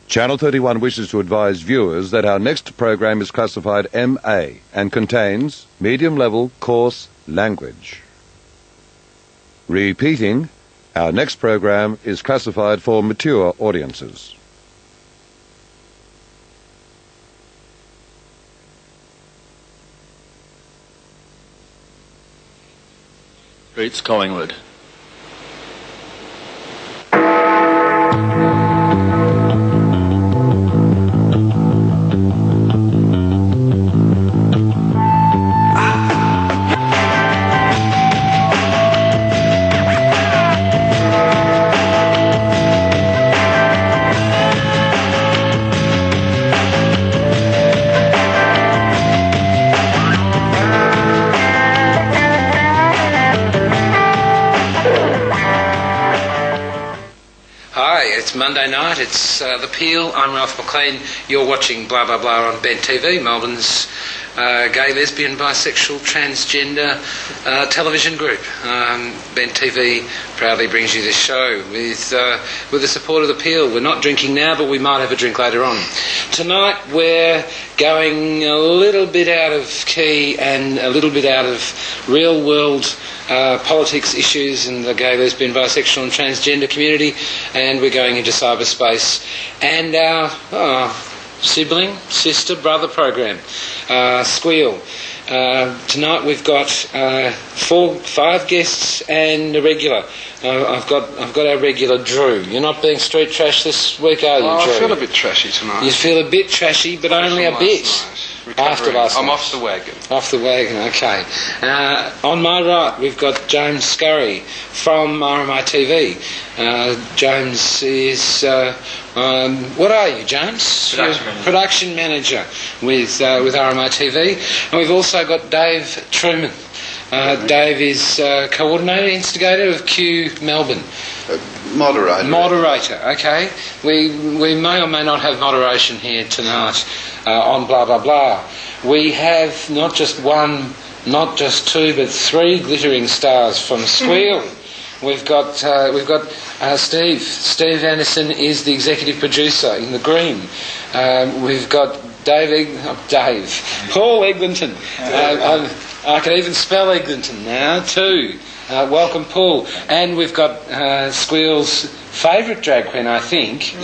Channel 31 wishes to advise viewers that our next program is classified MA and contains medium-level coarse language. Repeating, our next program is classified for mature audiences. Greets Collingwood. It's Monday night, it's The Peel. I'm Ralph McLean. You're watching Blah Blah Blah on Ben TV, Melbourne's gay, lesbian, bisexual, transgender television group. Ben TV proudly brings you this show with the support of The Peel. We're not drinking now, but we might have a drink later on. Tonight we're going a little bit out of key and a little bit out of real world politics issues in the gay, lesbian, bisexual and transgender community, and we're going into cyberspace and our sibling, sister, brother program, SQUEAL. Tonight we've got 5 guests and a regular. I've got our regular Drew. You're not being street trash this week, are you, Drew? I feel a bit trashy tonight. You feel a bit trashy, but only a bit. After last night. I'm off the wagon. Off the wagon, okay. On my right, we've got James Scurry from RMI TV. James is... what are you, James? Production manager with RMI TV. And we've also got Dave Truman. Dave is coordinator, instigator of Q Melbourne. Moderator, okay. We may or may not have moderation here tonight on Blah Blah Blah. We have not just one, not just two, but 3 glittering stars from SQUEAL. We've got Steve. Steve Anderssen is the executive producer in the green. We've got Paul Eglinton. I can even spell Eglinton now too. Welcome, Paul. And we've got SQUEAL's favourite drag queen, I think,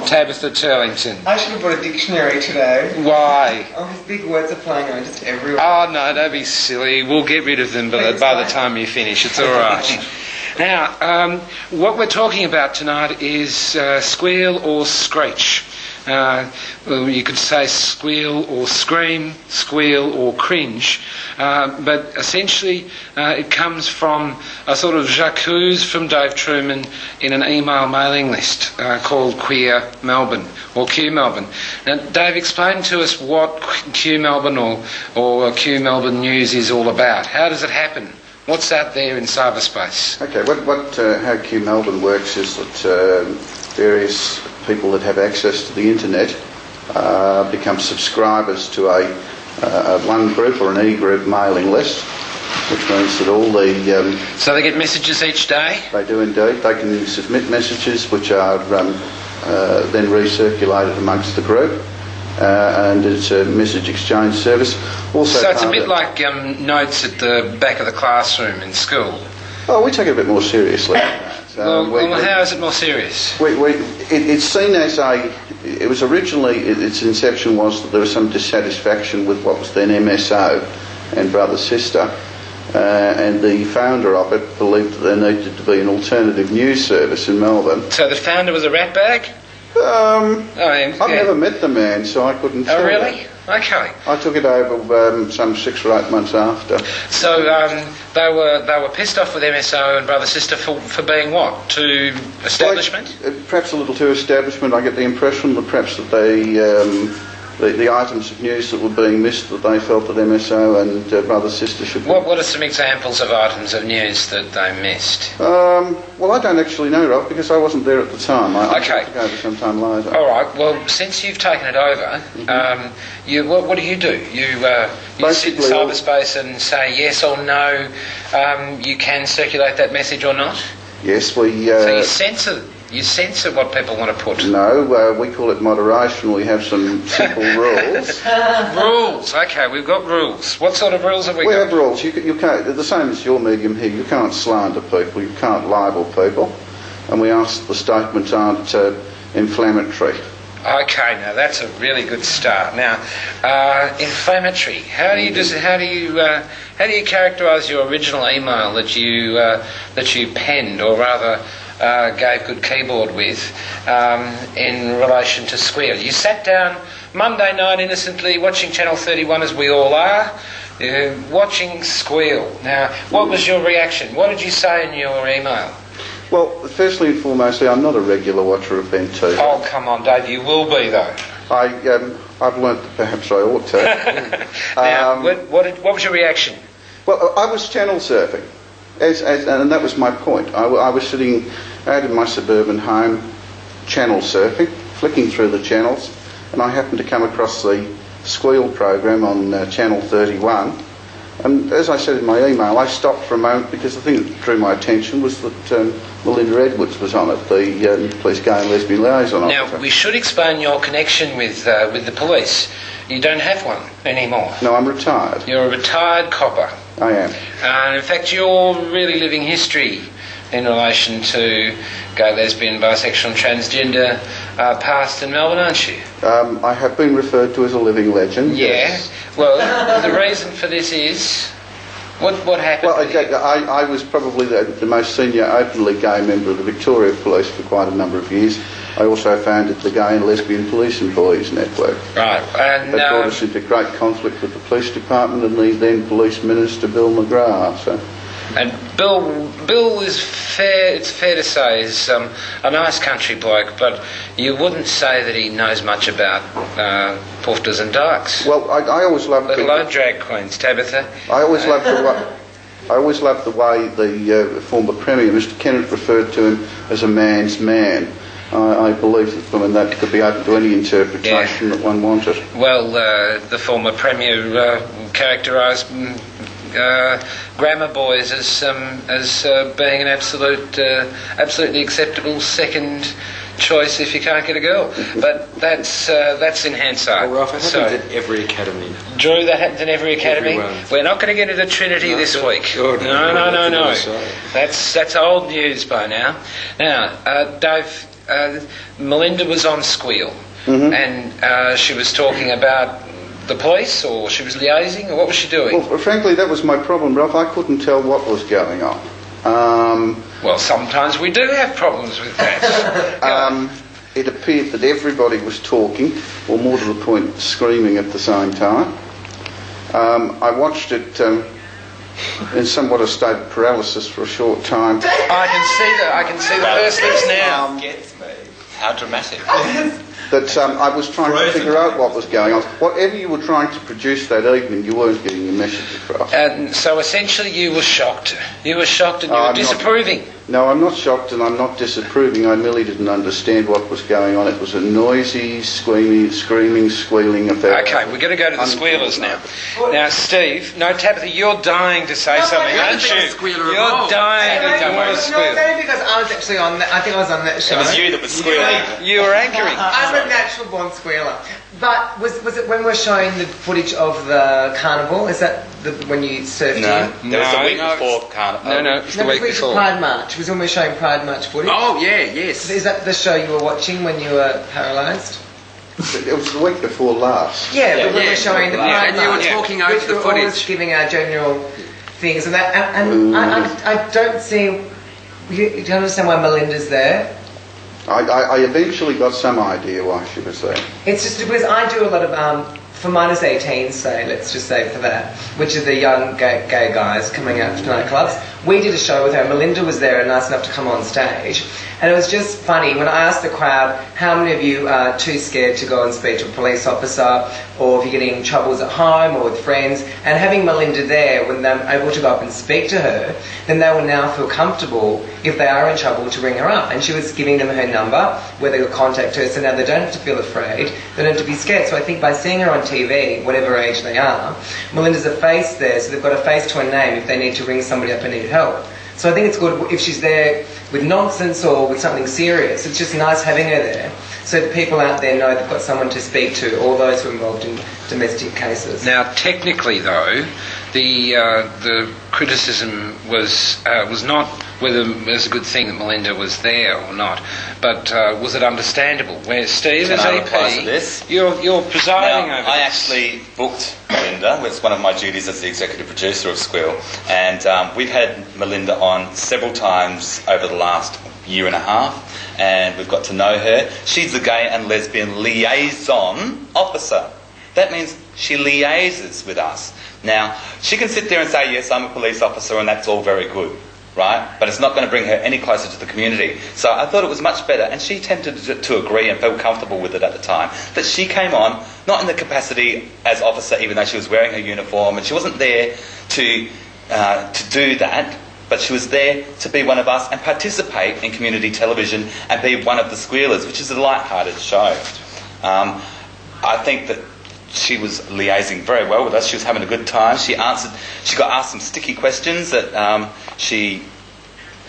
Tabitha Turlington. I should have brought a dictionary today. Why? Oh, his big words are flying around just everywhere. Oh, no, don't be silly. We'll get rid of them by the time you finish. It's all right. Now, what we're talking about tonight is squeal or screech. Well, you could say squeal or scream, squeal or cringe, but essentially it comes from a sort of j'accuse from Dave Truman in an email mailing list called Queer Melbourne or Q Melbourne. Now, Dave, explain to us what Q Melbourne or Q Melbourne News is all about. How does it happen? What's out there in cyberspace? Okay, how Q Melbourne works is that various people that have access to the internet become subscribers to a one group or an e-group mailing list, which means that all the... so they get messages each day? They do indeed. They can submit messages which are then recirculated amongst the group. And it's a message exchange service. Also, so it's a bit like notes at the back of the classroom in school. Oh, we take it a bit more seriously. How is it more serious? It's seen as it was originally, its inception was that there was some dissatisfaction with what was then MSO and brother-sister, and the founder of it believed that there needed to be an alternative news service in Melbourne. So the founder was a ratbag? I've never met the man, so I couldn't tell. Oh, really? That. Okay. I took it over some 6 or 8 months after. So they were pissed off with MSO and brother sister for being what? Too establishment? Perhaps a little too establishment. I get the impression that perhaps that they the items of news that were being missed that they felt that MSO and brother sister should. What are some examples of items of news that they missed? Well, I don't actually know, Rob, because I wasn't there at the time. I Okay. took over sometime later. All right. Well, since you've taken it over, what do? You sit in Basically, cyberspace and say yes or no. You can circulate that message or not. Yes, we. So you censor. You censor what people want to put. No, we call it moderation. We have some simple rules. Rules. Okay, we've got rules. What sort of rules have we We got? have rules. You can't. They're the same as your medium here. You can't slander people. You can't libel people. And we ask that the statements aren't inflammatory. Okay, now that's a really good start. Now, inflammatory. How do you characterise your original email that you penned, or rather gave good keyboard with, in relation to SQUEAL? You sat down Monday night innocently watching Channel 31, as we all are, watching SQUEAL. Now, what was your reaction? What did you say in your email? Well, firstly and foremostly, I'm not a regular watcher of Ben TV. Oh, come on, Dave, you will be, though. I've learnt that perhaps I ought to. Now, what was your reaction? Well, I was channel surfing, and that was my point. I was sitting out in my suburban home, channel surfing, flicking through the channels, and I happened to come across the SQUEAL program on Channel 31. And as I said in my email, I stopped for a moment because the thing that drew my attention was that Melinda Edwards was on it, the police gay and lesbian liaison officer. Now, we should explain your connection with the police. You don't have one anymore. No, I'm retired. You're a retired copper. I am. And in fact, you're really living history in relation to gay, lesbian, bisexual and transgender past in Melbourne, aren't you? I have been referred to as a living legend. Yeah. Yes. Well, the reason for this is... What happened? Well, I was probably the most senior openly gay member of the Victoria Police for quite a number of years. I also founded the Gay and Lesbian Police Employees Network. Right. And that brought us into great conflict with the police department and the then Police Minister, Bill McGrath. So. And Bill is fair. It's fair to say is a nice country bloke, but you wouldn't say that he knows much about pufters and dykes. Well, I always loved. Let alone drag queens, Tabitha. I always loved the way the former Premier, Mr. Kennett, referred to him as a man's man. I believe that could be open to any interpretation that one wanted. Well, the former Premier characterised grammar boys as being an absolutely acceptable second choice if you can't get a girl. But that's in Hansard. Well, Ralph, it happens at every academy. Drew, that happens in every academy. Everyone. We're not going to get into Trinity this week. No. That's old news by now. Now, Dave, Melinda was on SQUEAL, and she was talking about the police, or she was liaising, or what was she doing? Well, frankly, that was my problem, Ralph. I couldn't tell what was going on. Well, sometimes we do have problems with that. It appeared that everybody was talking, or more to the point, screaming at the same time. I watched it in somewhat a state of paralysis for a short time. I can see the first lips now. Gets me. How dramatic. That I was trying to figure out what was going on. Whatever you were trying to produce that evening, you weren't getting your message across. And so essentially you were shocked. You were shocked and you were disapproving. No, I'm not shocked and I'm not disapproving. I merely didn't understand what was going on. It was a noisy, screaming, squealing affair. Okay, we're going to go to the squealers now. Now, Steve, Tabitha, you're dying to say something, aren't you? You're dying to want to squeal. No, because I was actually on that. I think I was on that show. It was you that was squealing. You were anchoring. I'm a natural born squealer. But was it when we're showing the footage of the carnival? Is that when you surfed in? There was the week before Carnival. No, it's the week before. Pride March. Was when we were showing Pride March footage? Oh, yes. Is that the show you were watching when you were paralysed? It was the week before last. Yeah, but when we were showing the Pride March. And you were talking over the We were footage. always giving our general things and that. And I don't see... Do you understand why Melinda's there? I eventually got some idea why she was there. It's just because I do a lot of, for minus 18, say, let's just say for that, which are the young gay guys coming out to nightclubs, we did a show with her. Melinda was there and nice enough to come on stage. And it was just funny when I asked the crowd, how many of you are too scared to go and speak to a police officer, or if you're getting troubles at home or with friends, and having Melinda there, when they're able to go up and speak to her, then they will now feel comfortable, if they are in trouble, to ring her up. And she was giving them her number, where they could contact her, so now they don't have to feel afraid, they don't have to be scared. So I think by seeing her on TV, whatever age they are, Melinda's a face there, so they've got a face to a name if they need to ring somebody up and need help. So I think it's good if she's there with nonsense or with something serious. It's just nice having her there, so that people out there know they've got someone to speak to, all those who are involved in domestic cases. Now, technically, though, the criticism was not whether it was a good thing that Melinda was there or not, but was it understandable? Where Steve, as EP, you're presiding over I this. actually booked Melinda. It's one of my duties as the executive producer of SQUEAL, and we've had Melinda on several times over the last year and a half, and we've got to know her. She's the gay and lesbian liaison officer. That means she liaises with us. Now, she can sit there and say, yes, I'm a police officer, and that's all very good, right? But it's not going to bring her any closer to the community. So I thought it was much better, and she tended to agree and felt comfortable with it at the time, that she came on, not in the capacity as officer, even though she was wearing her uniform, and she wasn't there to do that, but she was there to be one of us and participate in community television and be one of the Squealers, which is a light-hearted show. I think that she was liaising very well with us. She was having a good time. She got asked some sticky questions that she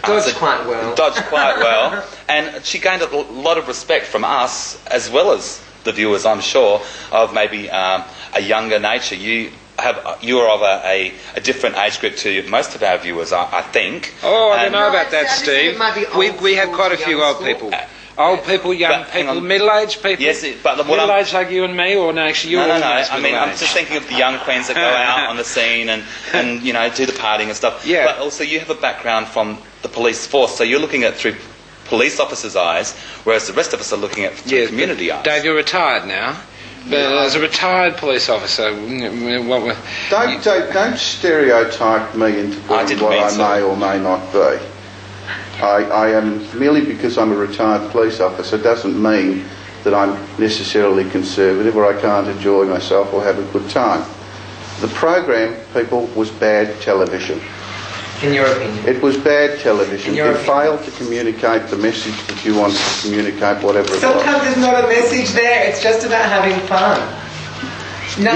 Dodged quite well. And she gained a lot of respect from us, as well as the viewers, I'm sure, of maybe a younger nature. You are of a different age group to most of our viewers, I think. Oh, I don't know about that, Steve. We have quite a few old people. Old people, young people, middle-aged people. Yes, but middle-aged like you and me, or no, actually you're No. I mean, I'm just thinking of the young queens that go out on the scene and do the partying and stuff. Yeah. But also you have a background from the police force, so you're looking at it through police officers' eyes, whereas the rest of us are looking at it through community eyes. Dave, you're retired now. But as a retired police officer, Don't stereotype me into being what I may or may not be. I am, merely because I'm a retired police officer doesn't mean that I'm necessarily conservative or I can't enjoy myself or have a good time. The program, people, was bad television. In your opinion? It was bad television. It failed to communicate the message that you wanted to communicate, whatever it was. Sometimes there's not a message there, it's just about having fun. Not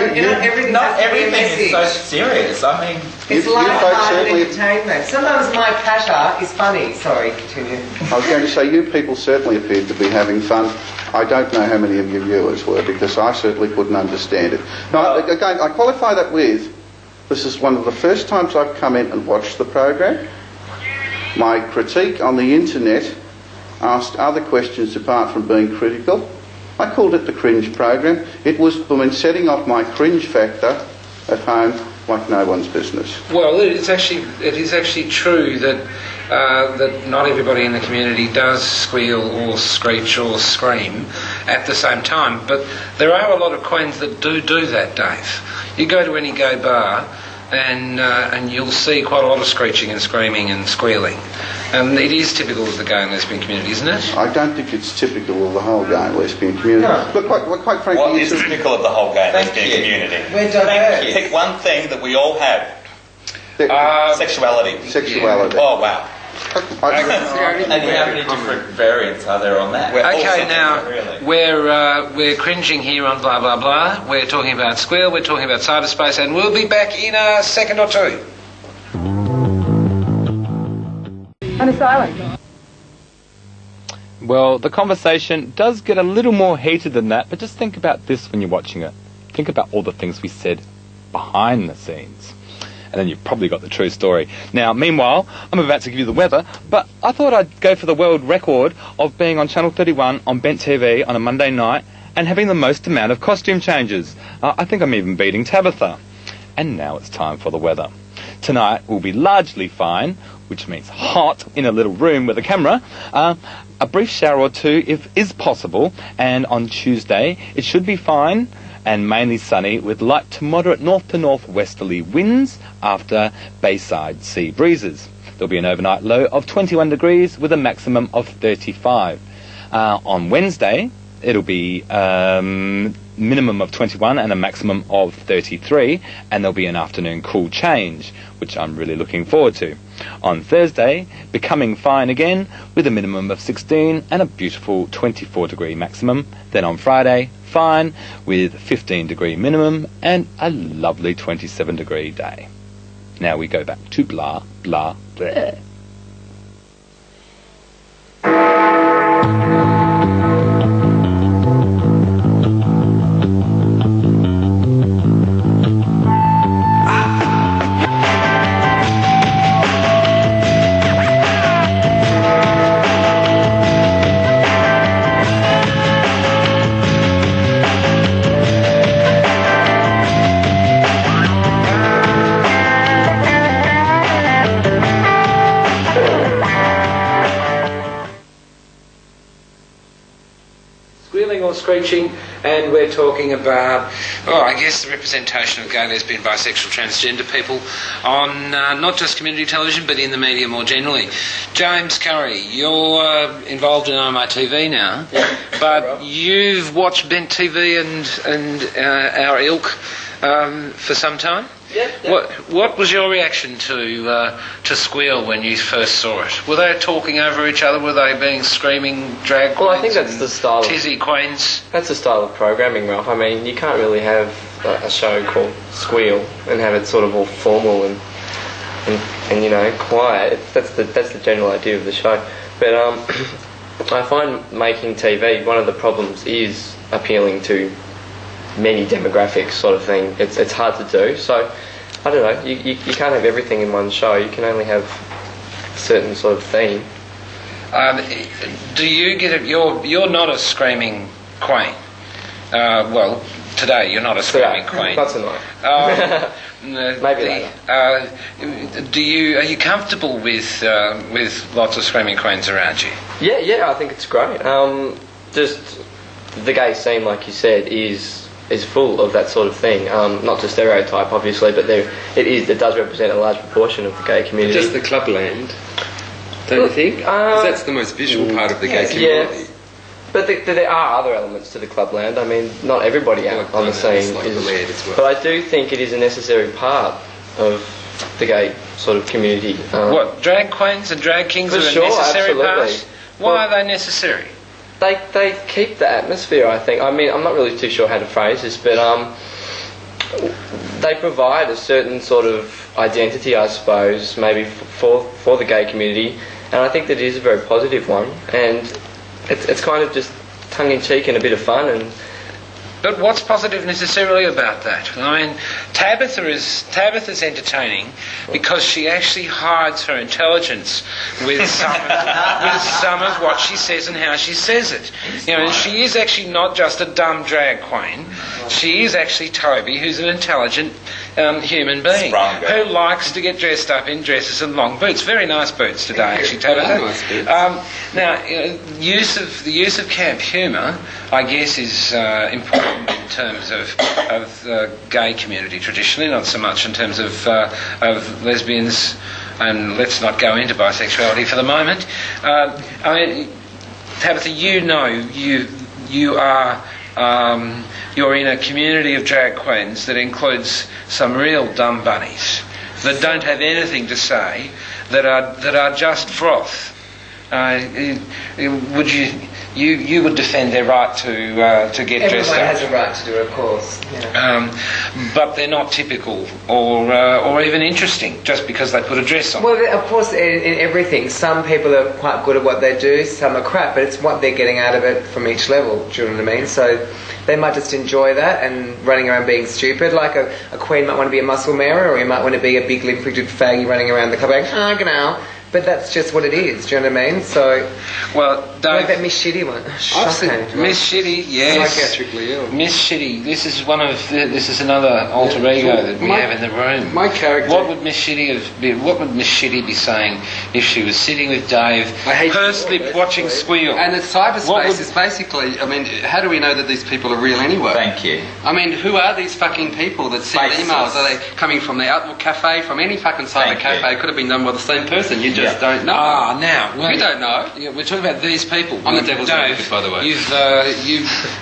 everything is so serious. I mean, it's light-hearted entertainment. Sometimes my patter is funny. Sorry, continue. I was going to say, you people certainly appeared to be having fun. I don't know how many of your viewers were, because I certainly couldn't understand it. Now, again, I qualify that with, this is one of the first times I've come in and watched the program. My critique on the internet asked other questions apart from being critical. I called it the cringe program. It was when setting off my cringe factor at home like no one's business. Well, it is actually true that that not everybody in the community does squeal or screech or scream at the same time, but there are a lot of queens that do that, Dave. You go to any gay bar and you'll see quite a lot of screeching and screaming and squealing. And it is typical of the gay and lesbian community, isn't it? I don't think it's typical of the whole gay and lesbian community. No. Look, quite frankly... What is typical of the whole gay and lesbian community? We're diverse. Pick one thing that we all have. Sexuality. Sexuality. Oh, wow. And how many different variants are there on that? Okay, now, we're cringing here on blah blah blah. We're talking about SQUEAL, we're talking about cyberspace, and we'll be back in a second or two. On a silent. Well, the conversation does get a little more heated than that, but just think about this when you're watching it. Think about all the things we said behind the scenes. And then you've probably got the true story. Now, meanwhile, I'm about to give you the weather, but I thought I'd go for the world record of being on Channel 31 on Bent TV on a Monday night and having the most amount of costume changes. I think I'm even beating Tabitha. And now it's time for the weather. Tonight will be largely fine, which means hot in a little room with a camera. A brief shower or two is possible, and on Tuesday it should be fine and mainly sunny with light to moderate north to northwesterly winds after bayside sea breezes. There'll be an overnight low of 21 degrees with a maximum of 35. On Wednesday, it'll be minimum of 21 and a maximum of 33, and there'll be an afternoon cool change, which I'm really looking forward to. On Thursday, becoming fine again with a minimum of 16 and a beautiful 24 degree maximum. Then on Friday, fine with 15 degree minimum and a lovely 27 degree day. Now we go back to blah, blah, blah. Screeching, and we're talking about, I guess, the representation of gay, lesbian, bisexual, transgender people on not just community television but in the media more generally. James Scurry, you're involved in IMITV now, but you've watched Bent TV and our ilk for some time? Yeah. What was your reaction to SQUEAL when you first saw it? Were they talking over each other? Were they being screaming drag queens? Well, I think that's the style. Tizzy queens. That's the style of programming, Ralph. I mean, you can't really have a show called SQUEAL and have it sort of all formal and you know, quiet. That's the general idea of the show. But I find making TV, one of the problems is appealing to many demographics, sort of thing. It's hard to do. So I don't know. You can't have everything in one show. You can only have a certain sort of theme. Do you get it? You're not a screaming queen. Well, today you're not a screaming queen. Not tonight. Maybe later. Are you comfortable with lots of screaming queens around you? Yeah. I think it's great. Just the gay scene, like you said, is full of that sort of thing. Not to stereotype, obviously, but it does represent a large proportion of the gay community. Just the clubland, don't you think? Because that's the most visual part of the gay community. Yeah. But there are other elements to the clubland. I mean, not everybody out on the scene is. But I do think it is a necessary part of the gay sort of community. What, drag queens and drag kings are a necessary part? Why are they necessary? They keep the atmosphere, I think. I mean, I'm not really too sure how to phrase this, but they provide a certain sort of identity, I suppose, maybe for the gay community, and I think that it is a very positive one, and it's kind of just tongue-in-cheek and a bit of fun. But what's positive necessarily about that? I mean, Tabitha's entertaining because she actually hides her intelligence with some of what she says and how she says it. You know, and she is actually not just a dumb drag queen. She is actually Toby, who's an intelligent human being who likes to get dressed up in dresses and long boots. Very nice boots today, actually, Tabitha. Nice boots. Now, the use of camp humour, I guess, is important in terms of the gay community traditionally, not so much in terms of lesbians, and let's not go into bisexuality for the moment. I mean, Tabitha, you know, you're in a community of drag queens that includes some real dumb bunnies that don't have anything to say, that are just froth. Would you would defend their right to get dressed up? Everyone has a right to do it, of course. Yeah. But they're not typical or even interesting just because they put a dress on. Well, of course, in everything, some people are quite good at what they do, some are crap, but it's what they're getting out of it from each level. Do you know what I mean? So they might just enjoy that and running around being stupid. Like a queen might want to be a muscle mare, or you might want to be a big limp-wristed faggy running around the club going, But that's just what it is, do you know what I mean? So, well, what about Miss Shitty one? Shocking. Miss Shitty, yes. Psychiatrically ill. Miss Shitty, this is another alter ego that we have in the room. My character. What would Miss Shitty be saying if she was sitting with Dave, personally watching Squeal? And the cyberspace is basically, I mean, how do we know that these people are real anyway? Thank you. I mean, who are these fucking people that send emails? Are they coming from the Outlook Cafe, from any fucking cyber cafe? It could have been done by the same person. You just don't know. Now, you don't know. Yeah, we're talking about these people. I'm the devil's advocate, by the way.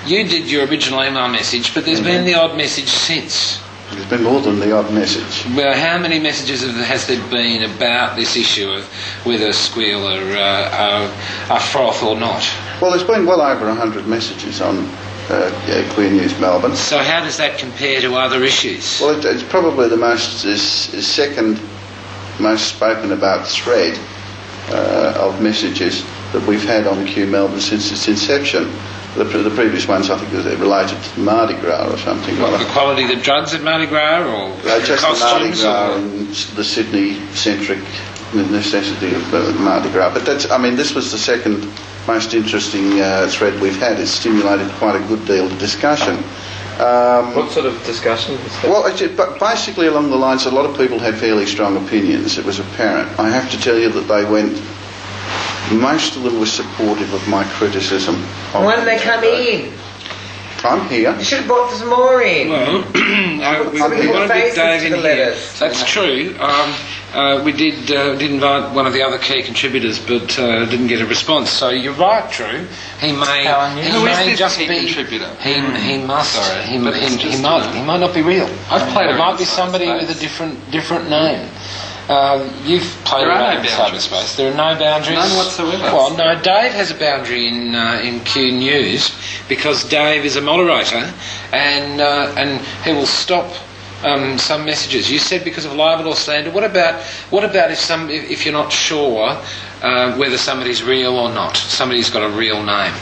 You did your original email message, but there's been the odd message since. There's been more than the odd message. Well, how many messages has there been about this issue of whether Squeal are froth or not? Well, there's been well over 100 messages on Queer News Melbourne. So how does that compare to other issues? Well, it's probably the second most spoken about thread of messages that we've had on Q Melbourne since its inception. The previous ones, I think, were related to Mardi Gras or something. What, the quality of the drugs at Mardi Gras, or just costumes, the Mardi Gras and the Sydney-centric necessity of Mardi Gras. But this was the second most interesting thread we've had. It stimulated quite a good deal of discussion. What sort of discussion is that? Well, basically along the lines, a lot of people had fairly strong opinions. It was apparent. I have to tell you that they went. Most of them were supportive of my criticism. Why didn't they come in? I'm here. You should have brought some more in. Well, we want to get Dave in here. That's true. We did invite one of the other key contribitors, but didn't get a response. So you're right, Drew. He may just be contributor. He might not be real. I've played it. Might be somebody with a different name. You've played around in cyberspace. There are no boundaries. None whatsoever. Well, no, Dave has a boundary in Q News because Dave is a moderator, and he will stop some messages. You said because of libel or slander. What about if you're not sure whether somebody's real or not? Somebody's got a real name.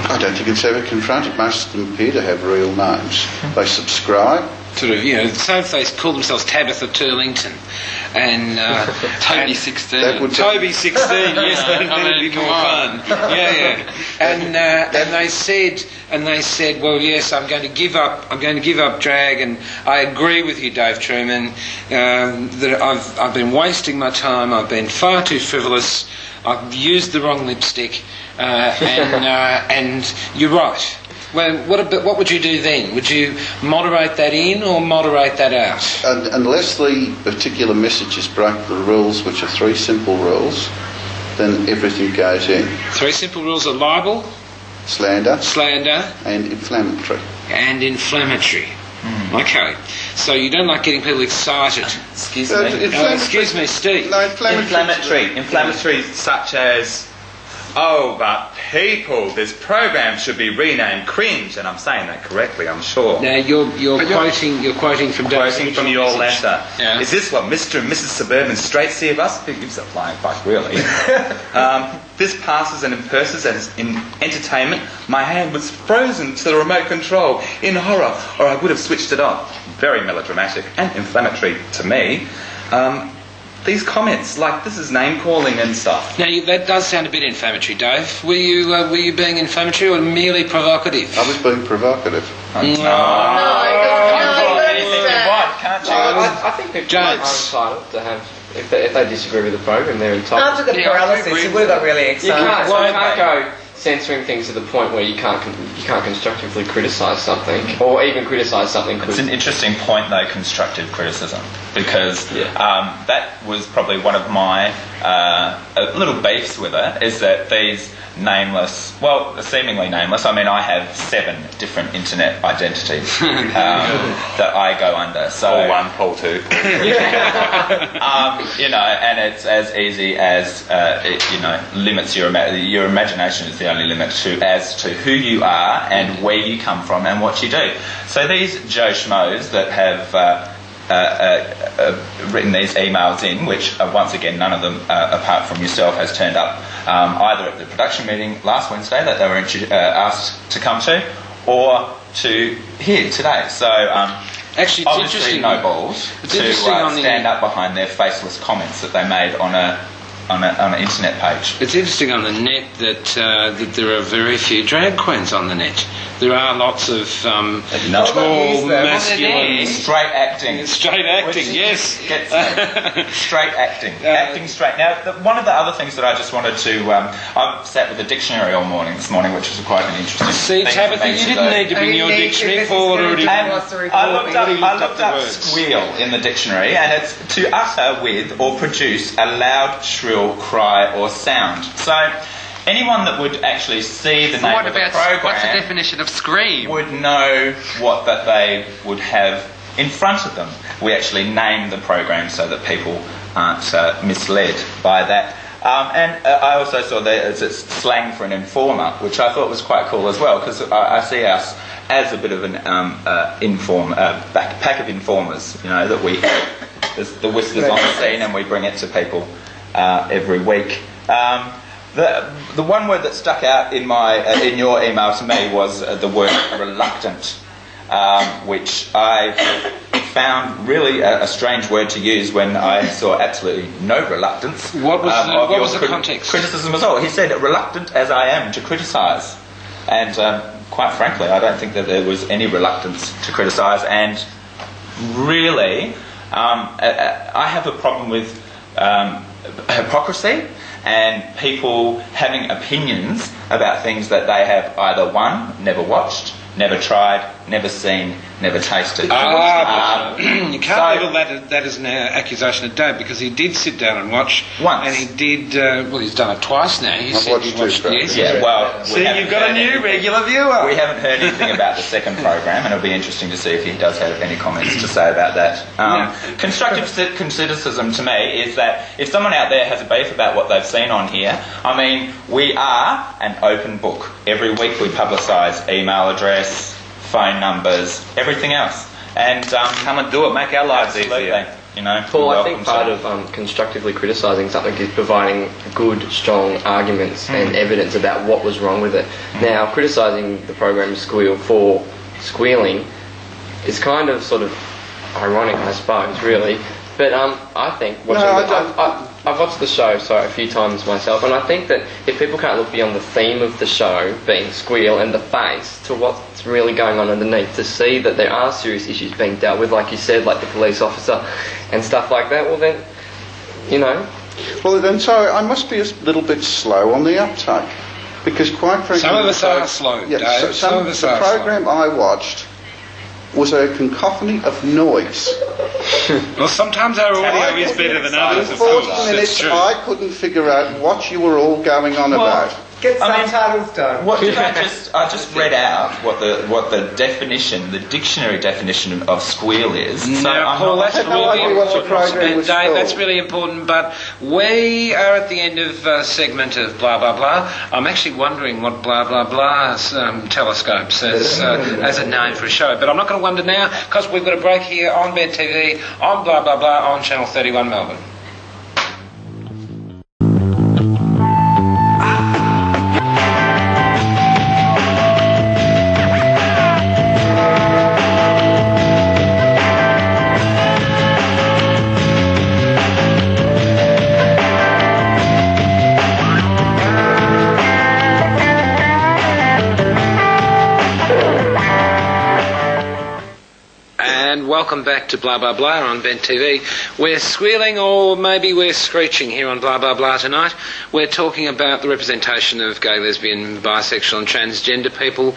I don't think it's ever confronted. Most of them appear to have real names. They subscribe. Sort of, so if they call themselves Tabitha Turlington and Toby 16. Toby 16, yes, that'd be more fun. Yeah. And they said, well, yes, I'm going to give up drag, and I agree with you, Dave Truman, that I've been wasting my time. I've been far too frivolous. I've used the wrong lipstick, and you're right. Well, what would you do then? Would you moderate that in or moderate that out? Unless the particular messages break the rules, which are 3 simple rules, then everything goes in. 3 simple rules are libel, slander, and inflammatory. Okay. So you don't like getting people excited. Excuse me. Excuse me, Steve. No, inflammatory such as... Oh, but people, this program should be renamed Cringe, and I'm saying that correctly, I'm sure. Now you're quoting from your letter. Yeah. Is this what Mr. and Mrs. Suburban Straight see of us? It's a flying fuck, really. This passes and impurses as in entertainment. My hand was frozen to the remote control in horror, or I would have switched it off. Very melodramatic and inflammatory to me. These comments, like this is name calling and stuff. Now that does sound a bit inflammatory, Dave. Were you being inflammatory or merely provocative? I was being provocative. Can't you? I think people are entitled to have. If they disagree with the program, they're entitled. After the paralysis, you would have got really excited. You can't go censoring things to the point where you can't constructively criticise something, or even criticise something. It's an interesting point, though, constructive criticism, because that was probably one of my little beefs with it, is that these nameless, seemingly nameless, I mean, I have 7 different internet identities that I go under. So Paul 1, Paul 2. And it's as easy as, limits your imagination is the only limit as to who you are and where you come from and what you do. So these Joe Schmoes that have written these emails in, which once again none of them apart from yourself has turned up either at the production meeting last Wednesday that they were asked to come to, or to here today. So Actually, it's obviously interesting. no balls It's to interesting on the stand up behind their faceless comments that they made on an internet page. It's interesting on the net that there are very few drag queens on the net. There are lots of tall, masculine... Straight acting. Straight acting, yes. Straight acting. Acting straight. Now, one of the other things that I just wanted to... I've sat with a dictionary all morning this morning, which was quite an interesting See, thing Tabitha, for me you to didn't do. need to bring your dictionary forward already. I looked up squeal in the dictionary, and it's to utter with or produce a loud, shrill cry or sound. So anyone that would actually see the name of the program, what's the definition of scream? would know what that they would have in front of them. We actually name the program so that people aren't misled by that. And I also saw that it's slang for an informer, which I thought was quite cool as well, because I see us as a bit of an pack of informers, you know, that we there's the whiskers on the scene and we bring it to people every week. The one word that stuck out in your email to me was the word reluctant, which I found really a strange word to use when I saw absolutely no reluctance. What was the context? Criticism as well. He said, reluctant as I am to criticise. And quite frankly, I don't think that there was any reluctance to criticise. And really, I have a problem with hypocrisy and people having opinions about things that they have either never watched, never tried, never seen, never tasted. You can't label that as an accusation of Dave, because he did sit down and watch once, and he did. He's done it twice now. I've watched two. Yes. Yeah, well, see, you've got a new regular viewer. We haven't heard anything about the second program, and it'll be interesting to see if he does have any comments to say about that. Constructive criticism to me is that if someone out there has a beef about what they've seen on here, I mean, we are an open book. Every week we publicise email address, phone numbers, everything else. And come and do it, make our lives easier. You know, Paul, I think part of constructively criticising something is providing good, strong arguments and evidence about what was wrong with it. Now, criticising the program Squeal for squealing is kind of sort of ironic, I suppose, really. But I think I've watched the show a few times myself, and I think that if people can't look beyond the theme of the show, being squeal, and the face, to what's really going on underneath, to see that there are serious issues being dealt with, like you said, like the police officer and stuff like that, well then, you know. Well then, sorry, I must be a little bit slow on the uptake, because quite frankly... Some of us are slow, yeah, Dave. Some of us are slow. The program I watched was a cacophony of noise. Well, sometimes our audio is better than others, of For course. 40 minutes, That's true. I couldn't figure out what you were all going on about. Get subtitles done. What did I just read out what the definition, the dictionary definition of squeal is. Now, Paul, that's really what the program was Dave, called. that's really important, but we are at the end of a segment of blah blah blah. I'm actually wondering what blah blah blah's telescopes as a name for a show, but I'm not going to wonder now, because we've got a break here on Ben TV on blah blah blah on Channel 31 Melbourne. Welcome back to Blah Blah Blah on Ben TV. We're squealing, or maybe we're screeching here on Blah Blah Blah tonight. We're talking about the representation of gay, lesbian, bisexual and transgender people,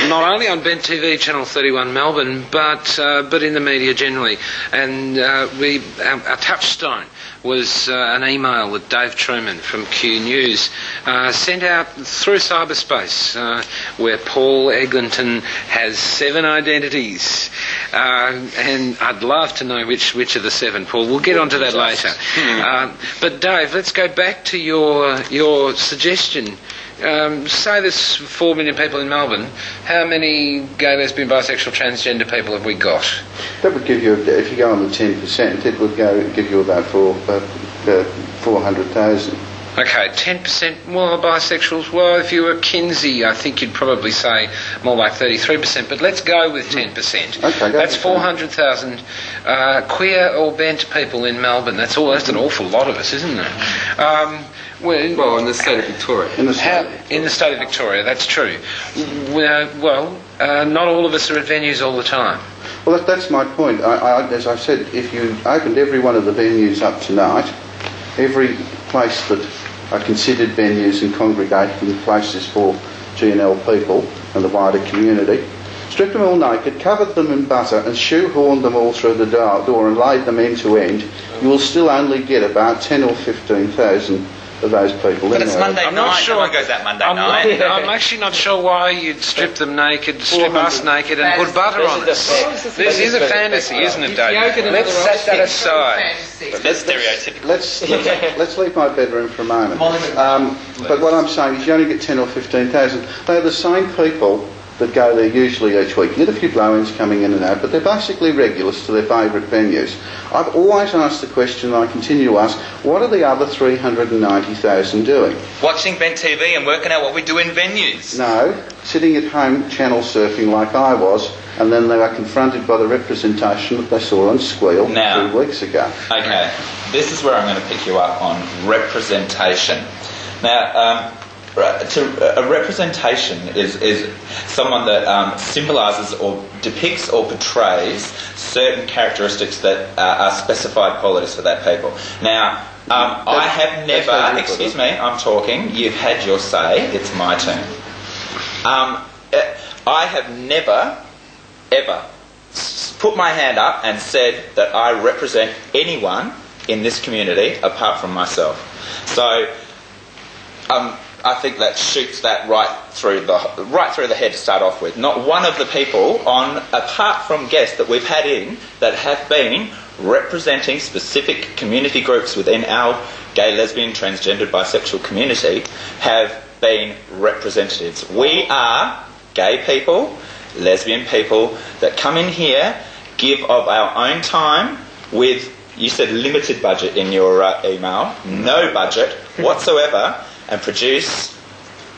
not only on Ben TV, Channel 31 Melbourne, but in the media generally. And our touchstone was an email that Dave Truman from Q News sent out through cyberspace, where Paul Eglinton has 7 identities. And I'd love to know which of the 7, Paul. We'll get onto that later. But Dave, let's go back to your suggestion. Say there's 4 million people in Melbourne. How many gay, lesbian, bisexual, transgender people have we got? That would give you, if you go on the 10%, it would give you about 400,000. Okay, 10% more bisexuals. Well, if you were Kinsey, I think you'd probably say more like 33%, but let's go with 10%. Okay, that's 400,000 queer or bent people in Melbourne. That's an awful lot of us, isn't it? Well, in the state of Victoria. In the state of Victoria, that's true. Not all of us are at venues all the time. Well, that's my point. As I said, if you opened every one of the venues up tonight, every place that are considered venues and congregating places for GNL people and the wider community, stripped them all naked, covered them in butter and shoehorned them all through the door and laid them end to end, you will still only get about 10 or 15,000 of those people but in it's there. Monday I'm night. not sure. No one goes out Monday night. I'm actually not sure why you'd strip them naked, strip us naked, and put butter on us. This is a fantasy, isn't it, Dave? Let's set that aside. That's stereotypical. Let's leave my bedroom for a moment. But what I'm saying is you only get 10 or 15,000. They are the same people that go there usually each week. You get a few blow-ins coming in and out, but they're basically regulars to their favourite venues. I've always asked the question, and I continue to ask, what are the other 390,000 doing? Watching Bent TV and working out what we do in venues. No, sitting at home channel surfing like I was, and then they were confronted by the representation that they saw on SQUEAL 2 weeks ago. Okay, this is where I'm going to pick you up on representation. Now, a representation is someone that symbolises or depicts or portrays certain characteristics that are specified qualities for that people. Now, I have never, excuse me, I'm talking, you've had your say, it's my turn. I have never, ever put my hand up and said that I represent anyone in this community apart from myself. So, I think that shoots that right through the head to start off with. Not one of the people apart from guests that we've had in that have been representing specific community groups within our gay, lesbian, transgendered, bisexual community have been representatives. We are gay people, lesbian people that come in here, give of our own time with, you said limited budget in your email, no budget whatsoever, and produce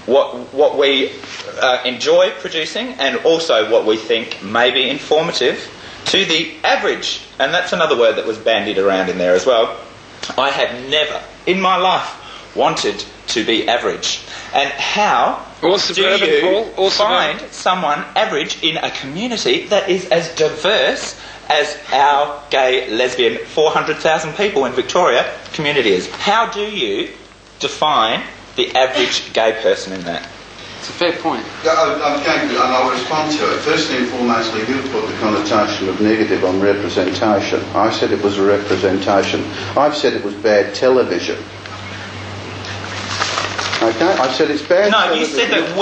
what we enjoy producing and also what we think may be informative to the average. And that's another word that was bandied around in there as well. I have never in my life wanted to be average. And how do you find someone average in a community that is as diverse as our gay, lesbian, 400,000 people in Victoria community is? How do you define the average gay person in that? It's a fair point. I'll respond to it. Firstly and foremost, you put the connotation of negative on representation. I said it was a representation. I've said it was bad television. Okay? I said it's bad television. No, you said that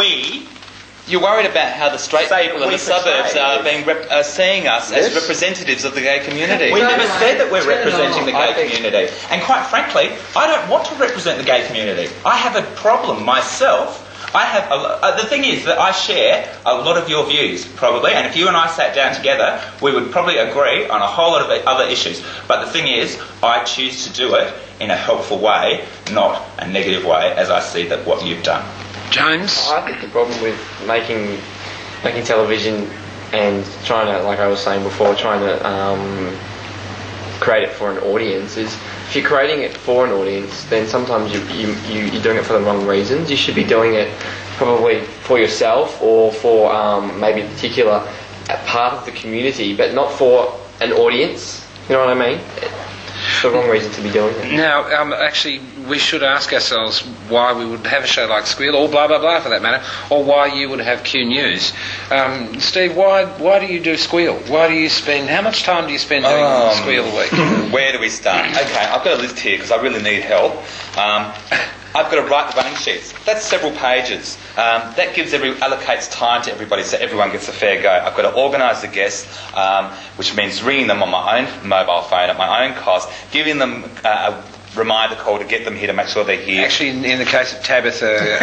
you're worried about how the straight people in the suburbs are seeing us as representatives of the gay community. We never said that we're representing the gay community. And quite frankly, I don't want to represent the gay community. I have a problem myself. The thing is that I share a lot of your views, probably, and if you and I sat down together, we would probably agree on a whole lot of other issues. But the thing is, I choose to do it in a helpful way, not a negative way, as I see that what you've done. James? I think the problem with making television and trying to, like I was saying before, trying to create it for an audience is, if you're creating it for an audience, then sometimes you're doing it for the wrong reasons. You should be doing it probably for yourself or for maybe a particular part of the community, but not for an audience. You know what I mean? It's the wrong reason to be doing it. Now, actually, we should ask ourselves why we would have a show like SQUEAL, or blah, blah, blah for that matter, or why you would have Q News. Steve, why do you do SQUEAL? How much time do you spend doing SQUEAL a week? Where do we start? Okay, I've got a list here because I really need help. I've got to write the running sheets. That's several pages. That allocates time to everybody so everyone gets a fair go. I've got to organise the guests, which means ringing them on my own mobile phone at my own cost, giving them a reminder call to get them here to make sure they're here. Actually, in the case of Tabitha,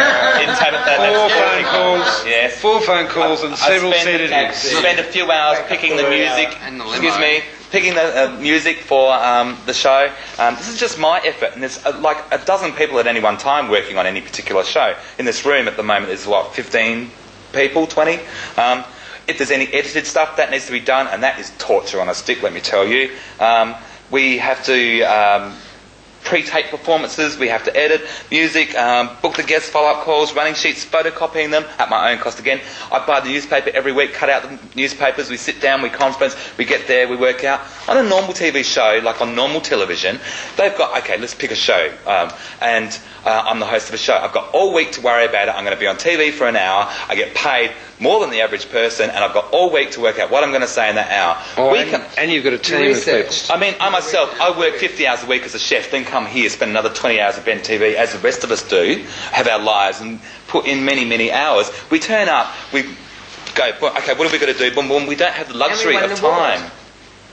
four phone calls and several sedatives. Spend a few hours picking the music. And the limo. Excuse me. picking the music for the show. This is just my effort, and there's like a dozen people at any one time working on any particular show. In this room at the moment there's 15 people, 20. If there's any edited stuff, that needs to be done, and that is torture on a stick, let me tell you. We have to pre-tape performances, we have to edit music, book the guest follow-up calls, running sheets, photocopying them at my own cost again. I buy the newspaper every week, cut out the newspapers, we sit down, we conference, we get there, we work out. On a normal TV show, like on normal television, they've got, okay, let's pick a show, and I'm the host of a show. I've got all week to worry about it. I'm going to be on TV for an hour. I get paid more than the average person, and I've got all week to work out what I'm going to say in that hour. And you've got a team of people. I mean, I myself, I work 50 hours a week as a chef, then come here, spend another 20 hours at Ben TV, as the rest of us do, have our lives, and put in many, many hours. We turn up, we go, okay, what are we going to do? Boom, boom. We don't have the luxury of time.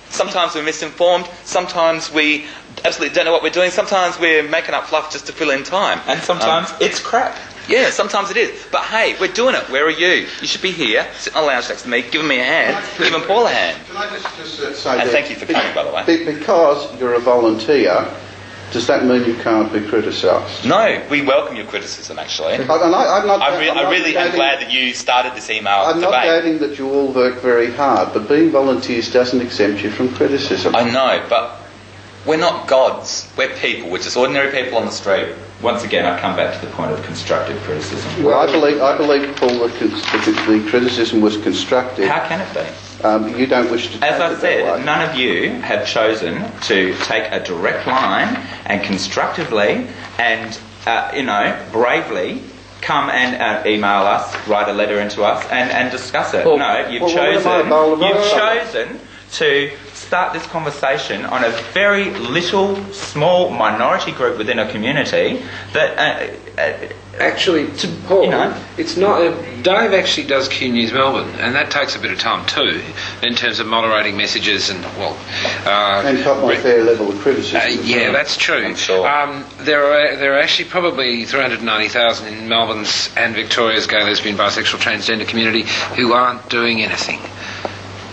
Sometimes we're misinformed, sometimes we absolutely don't know what we're doing, sometimes we're making up fluff just to fill in time. And sometimes it's crap. Yeah, sometimes it is. But hey, we're doing it. Where are you? You should be here, sitting on the lounge next to me, giving me a hand, giving Paul a hand. Can I just say and thank you for coming, by the way. Because you're a volunteer, does that mean you can't be criticised? No, we welcome your criticism, actually. I'm not, I really am glad that you started this email debate. I'm not doubting that you all work very hard, but being volunteers doesn't exempt you from criticism. I know, but we're not gods. We're people. We're just ordinary people on the street. Once again, I come back to the point of constructive criticism. Well, I believe, Paul, that the criticism was constructive. How can it be? You don't wish to. As I said, none of you have chosen to take a direct line and constructively and bravely come and email us, write a letter into us, and discuss it. Well, no, you've chosen to start this conversation on a very little, small minority group within a community that actually, Paul, it's not. Dave actually does Q News Melbourne, and that takes a bit of time too, in terms of moderating messages and and got my fair level of criticism. Yeah, that's true. I'm sure. There are actually probably 390,000 in Melbourne's and Victoria's gay, lesbian, bisexual, transgender community who aren't doing anything.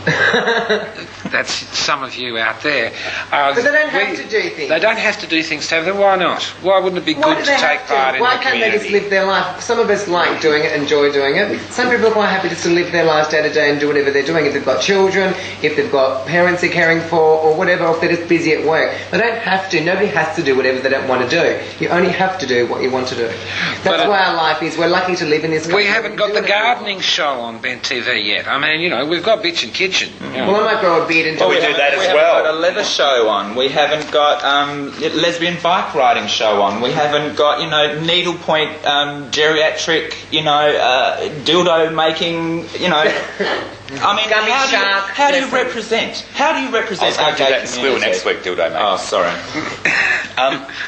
That's some of you out there. But they don't have to do things. They don't have to do things, Tabitha. Why not? Why wouldn't it be good to take part in the community? Why can't they just live their life? Some of us like doing it, enjoy doing it. Some people are quite happy just to live their lives day to day and do whatever they're doing. If they've got children, if they've got parents they're caring for, or whatever, or if they're just busy at work. They don't have to. Nobody has to do whatever they don't want to do. You only have to do what you want to do. That's why our life is. We're lucky to live in this country. We haven't got the gardening show on Ben TV yet. I mean, we've got Bitch and Kitchen. Well, I might grow a beard and do we do that as we well. haven't got a leather show on. We haven't got lesbian bike riding show on. We haven't got needlepoint geriatric dildo making I mean, how do you represent? How do you represent our gay community? SQUEAL next week, dildo mate. Oh, sorry.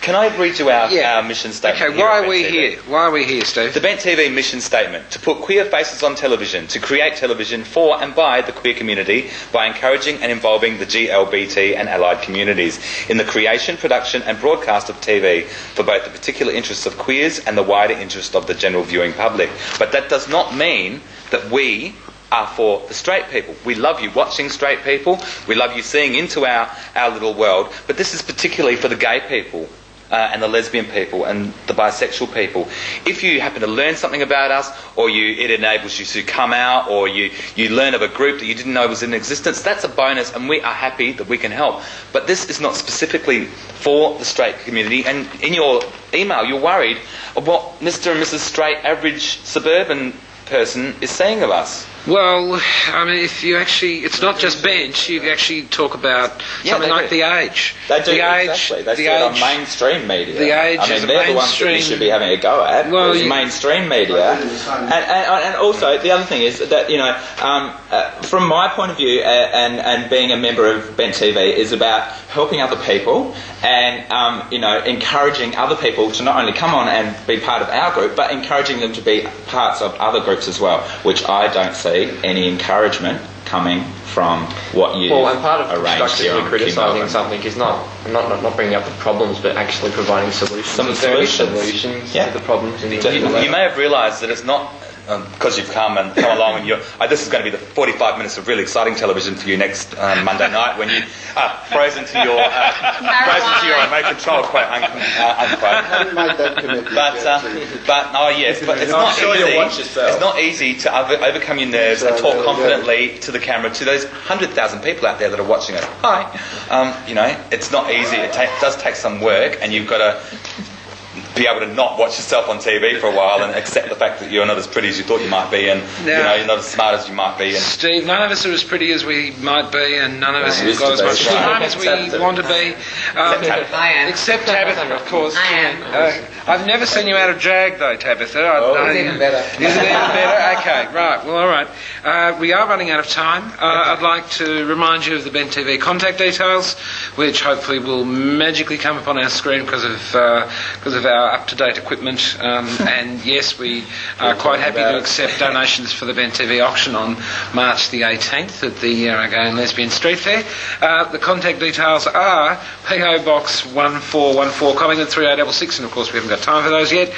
Can I read you our mission statement? Okay, why are we here? Why are we here, Steve? The Bent TV mission statement: to put queer faces on television, to create television for and by the queer community by encouraging and involving the GLBT and allied communities in the creation, production and broadcast of TV for both the particular interests of queers and the wider interest of the general viewing public. But that does not mean that we are for the straight people. We love you watching straight people. We love you seeing into our little world. But this is particularly for the gay people and the lesbian people and the bisexual people. If you happen to learn something about us, or it enables you to come out, or you learn of a group that you didn't know was in existence, that's a bonus, and we are happy that we can help. But this is not specifically for the straight community. And in your email, you're worried of what Mr. and Mrs. Straight, average suburban person is saying of us. Well, I mean, it's not just bench. You actually talk about something like The Age. They do, exactly. They see it on mainstream media. The Age I mean, they're the ones that we should be having a go at. Well, mainstream media. And also, the other thing is that, from my point of view, and being a member of Bent TV is about helping other people and, encouraging other people to not only come on and be part of our group, but encouraging them to be parts of other groups as well, which I don't see any encouragement coming from what you and part of arranged here on criticising something is not bringing up the problems, but actually providing solutions. Some solutions to the problems. You may have realised that it's not because you've come along, and this is going to be the 45 minutes of really exciting television for you next Monday night when you are frozen to your remote control, quote unquote. Haven't made that commitment. But it's not sure easy. you'll watch yourself. It's not easy to overcome your nerves and talk confidently to the camera to those 100,000 people out there that are watching us. Hi. It's not easy. It does take some work, and you've got to be able to not watch yourself on TV for a while and accept the fact that you're not as pretty as you thought you might be, and you're not as smart as you might be. And Steve, none of us are as pretty as we might be, and none of us have got as much time as we want to be. I am. Except Tabitha, of course. I am. I've never seen you out of drag, though, Tabitha. It's even better. Is it even better? Okay, right. Well, all right. We are running out of time. I'd like to remind you of the Ben TV contact details, which hopefully will magically come up on our screen because of our up-to-date equipment. And yes, we are quite happy to accept donations for the Ben TV auction on March the 18th at the Gay and Lesbian Street Fair. The contact details are PO Box 1414 Collingwood 3866, and of course we haven't got time for those yet.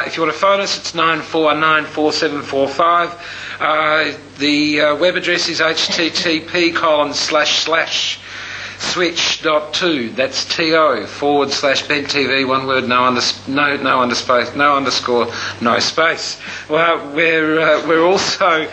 If you want to phone us, it's 949475. The web address is http://switch.to, that's TO/Ben TV, one word, no underscore, no space. Well, we're also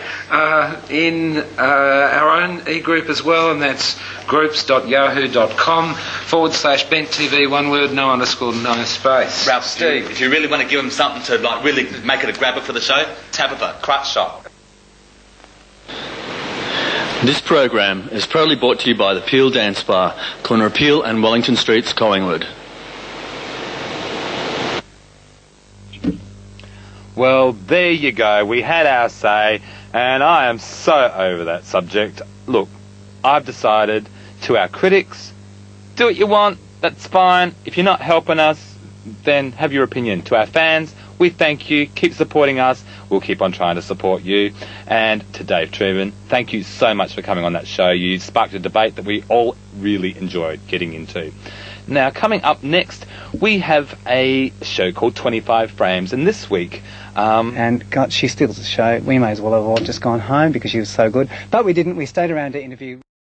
in our own e-group as well, and that's groups.yahoo.com/Ben TV, one word, no underscore, no space. Ralph, Steve, if you really want to give them something to really make it a grabber for the show, Tabitha, crutch shot. This program is proudly brought to you by the Peel Dance Bar, corner of Peel and Wellington Streets, Collingwood. Well, there you go. We had our say, and I am so over that subject. Look, I've decided to our critics, do what you want, that's fine. If you're not helping us, then have your opinion. To our fans, we thank you. Keep supporting us. We'll keep on trying to support you. And to Dave Truman, thank you so much for coming on that show. You sparked a debate that we all really enjoyed getting into. Now, coming up next, we have a show called 25 Frames, and this week... and God, she steals the show. We may as well have all just gone home because she was so good. But we didn't. We stayed around to interview...